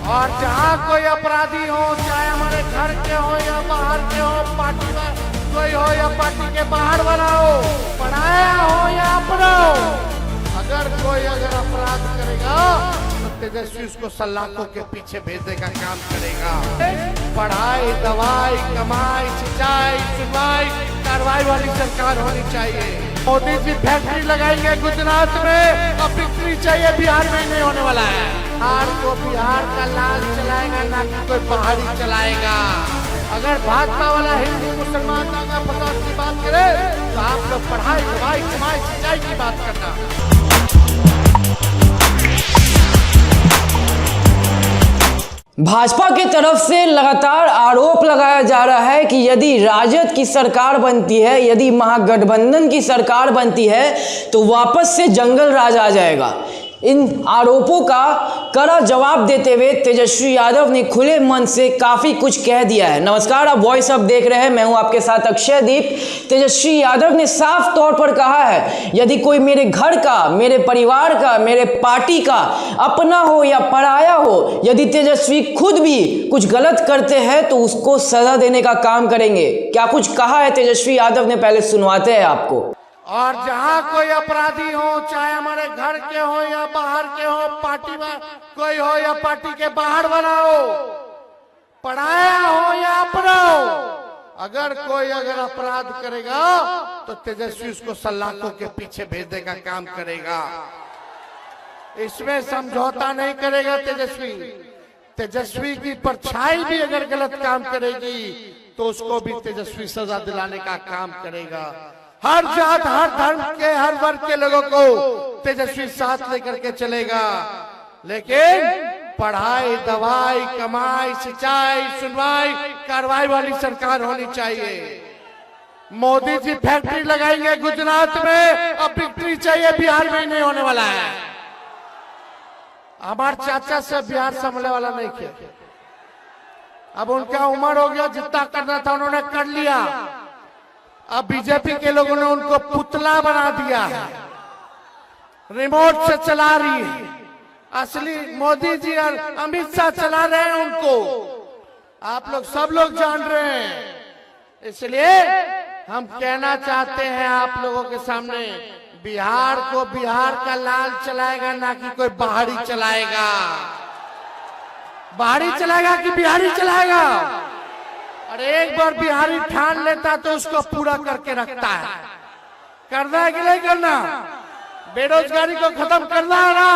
और जहाँ कोई अपराधी हो, चाहे हमारे घर के हो या बाहर के हो, पार्टी में कोई हो या पार्टी के बाहर वाला हो, पढ़ाया हो या अपना हो, अगर अपराध करेगा तो तेजस्वी उसको सलाखों के पीछे भेजने का काम करेगा। पढ़ाई, दवाई, कमाई, सिंचाई, सुनवाई, कार्रवाई वाली सरकार होनी चाहिए। मोदी जी फैक्ट्री लगाएंगे गुजरात में, अब बिक्री चाहिए बिहार में नहीं होने वाला है। बिहार को बिहार का लाल चलाएगा, ना कि कोई पहाड़ी चलाएगा। अगर भाजपा वाला हिंदू मुसलमान दांगा फसाद की बात करे तो आप लोग पढ़ाई, दवाई, कमाई, सिंचाई की बात करना। भाजपा की तरफ से लगातार आरोप लगाया जा रहा है कि यदि राजद की सरकार बनती है, यदि महागठबंधन की सरकार बनती है तो वापस से जंगल राज आ जाएगा। इन आरोपों का कड़ा जवाब देते हुए तेजस्वी यादव ने खुले मन से काफ़ी कुछ कह दिया है। नमस्कार, आप वॉइस अप देख रहे हैं, मैं हूं आपके साथ अक्षयदीप। तेजस्वी यादव ने साफ तौर पर कहा है, यदि कोई मेरे घर का, मेरे परिवार का, मेरे पार्टी का अपना हो या पराया हो, यदि तेजस्वी खुद भी कुछ गलत करते हैं तो उसको सजा देने का काम करेंगे। क्या कुछ कहा है तेजस्वी यादव ने, पहले सुनवाते हैं आपको। और जहाँ कोई अपराधी हो, चाहे हमारे घर के हो या बाहर के हो, पार्टी में कोई हो या पार्टी के बाहर वाला हो, पढ़ाया हो या अपना हो, अगर अपराध करेगा तो तेजस्वी उसको सलाखों के पीछे भेजने का काम करेगा। इसमें समझौता नहीं करेगा तेजस्वी की परछाई भी अगर गलत काम करेगी तो उसको भी तेजस्वी सजा दिलाने का काम करेगा। हर जात, हर धर्म के, हर वर्ग के लोगों को तेजस्वी साथ लेकर के चलेगा। लेकिन पढ़ाई, दवाई, कमाई, सिंचाई, सुनवाई, कार्रवाई वाली सरकार होनी चाहिए। मोदी जी फैक्ट्री लगाएंगे गुजरात में, अब बिक्री चाहिए बिहार में नहीं होने वाला है। हमारे चाचा से बिहार संभलने वाला नहीं किया। अब उनका उम्र हो गया, जितना करना था उन्होंने कर लिया। अब बीजेपी के लोगों ने उनको पुतला बना दिया है, रिमोट से चला रही है। असली मोदी जी और अमित शाह चला रहे हैं उनको, आप लोग सब लोग जान रहे हैं। इसलिए हम कहना चाहते हैं आप लोगों के सामने, बिहार को बिहार का लाल चलाएगा, ना कि कोई बाहरी चलाएगा। बाहरी चलाएगा कि बिहारी चलाएगा? और एक बार बिहारी ठान लेता तो उसको पूरा करके रखता है। करना है कि नहीं करना? बेरोजगारी को खत्म करना है ना,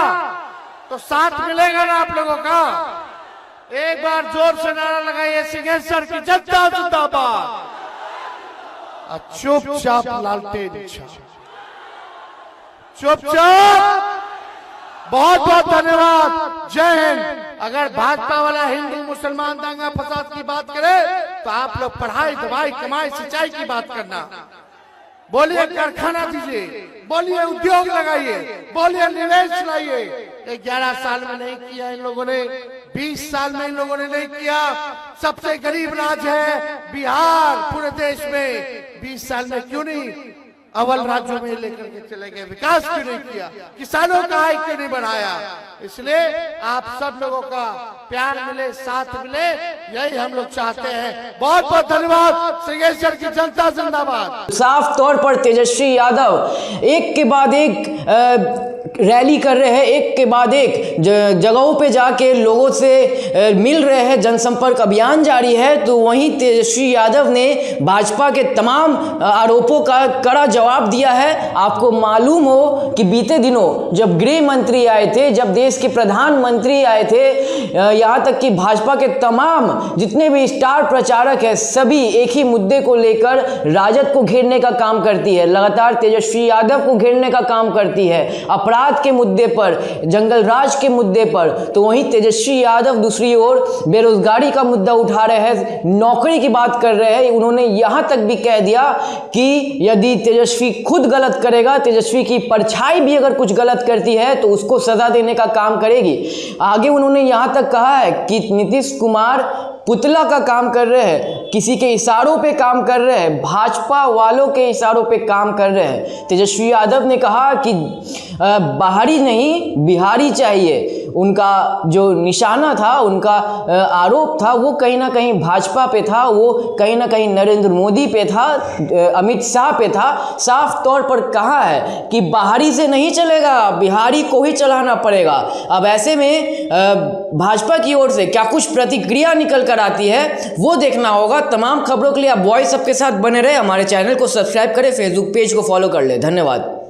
तो साथ मिलेगा ना आप लोगों का? एक बार जोर से नारा लगाइए, सिंहेश्वर की जनता जिंदाबाद। चुपचाप लालटेन, चुपचाप। बहुत बहुत धन्यवाद, जय हिंद। अगर भाजपा वाला हिंदू मुसलमान दांगा फसाद की बात करे तो आप लोग पढ़ाई, दवाई, कमाई, सिंचाई की बात करना। बोलिए कारखाना दीजिए, बोलिए उद्योग लगाइए, बोलिए निवेश लाइए। 11 साल में नहीं किया इन लोगों ने, 20 साल में इन लोगों ने नहीं किया। सबसे गरीब राज्य है बिहार पूरे देश में, 20 साल में क्यों नहीं अव्वल राज्यों में लेकर के चले गए? विकास क्यों नहीं किया? किसानों का आय क्यों नहीं बढ़ाया? इसलिए आप सब लोगों का प्यार मिले, साथ मिले, यही हम लोग चाहते हैं। बहुत बहुत धन्यवाद। सिंहेश्वर की जनता जिंदाबाद। साफ तौर पर तेजस्वी यादव एक के बाद एक रैली कर रहे हैं, एक के बाद एक जगहों पे जाके लोगों से मिल रहे हैं, जनसंपर्क अभियान जारी है। तो वहीं तेजस्वी यादव ने भाजपा के तमाम आरोपों का कड़ा जवाब दिया है। आपको मालूम हो कि बीते दिनों जब गृह मंत्री आए थे, जब देश के प्रधानमंत्री आए थे, यहाँ तक कि भाजपा के तमाम जितने भी स्टार प्रचारक हैं, सभी एक ही मुद्दे को लेकर राजद को घेरने का काम करती है, लगातार तेजस्वी यादव को घेरने का काम करती है, अपराध के मुद्दे पर, जंगल राज के मुद्दे पर। तो वहीं तेजस्वी यादव दूसरी ओर बेरोजगारी का मुद्दा उठा रहे हैं, नौकरी की बात कर रहे हैं। उन्होंने यहां तक भी कह दिया कि यदि तेजस्वी खुद गलत करेगा, तेजस्वी की परछाई भी अगर कुछ गलत करती है तो उसको सजा देने का काम करेगी। आगे उन्होंने यहां तक कहा है कि नीतीश कुमार पुतला का काम कर रहे हैं, किसी के इशारों पे काम कर रहे हैं, भाजपा वालों के इशारों पे काम कर रहे हैं। तेजस्वी यादव ने कहा कि बाहरी नहीं बिहारी चाहिए। उनका जो निशाना था, उनका आरोप था, वो कहीं ना कहीं भाजपा पे था, वो कहीं ना कहीं नरेंद्र मोदी पे था, अमित शाह पे था। साफ तौर पर कहा है कि बाहरी से नहीं चलेगा, बिहारी को ही चलाना पड़ेगा। अब ऐसे में भाजपा की ओर से क्या कुछ प्रतिक्रिया निकल कर आती है वो देखना होगा। तमाम खबरों के लिए आप वॉइस अप के साथ बने रहे, हमारे चैनल को सब्सक्राइब करें, फेसबुक पेज को फॉलो कर ले। धन्यवाद।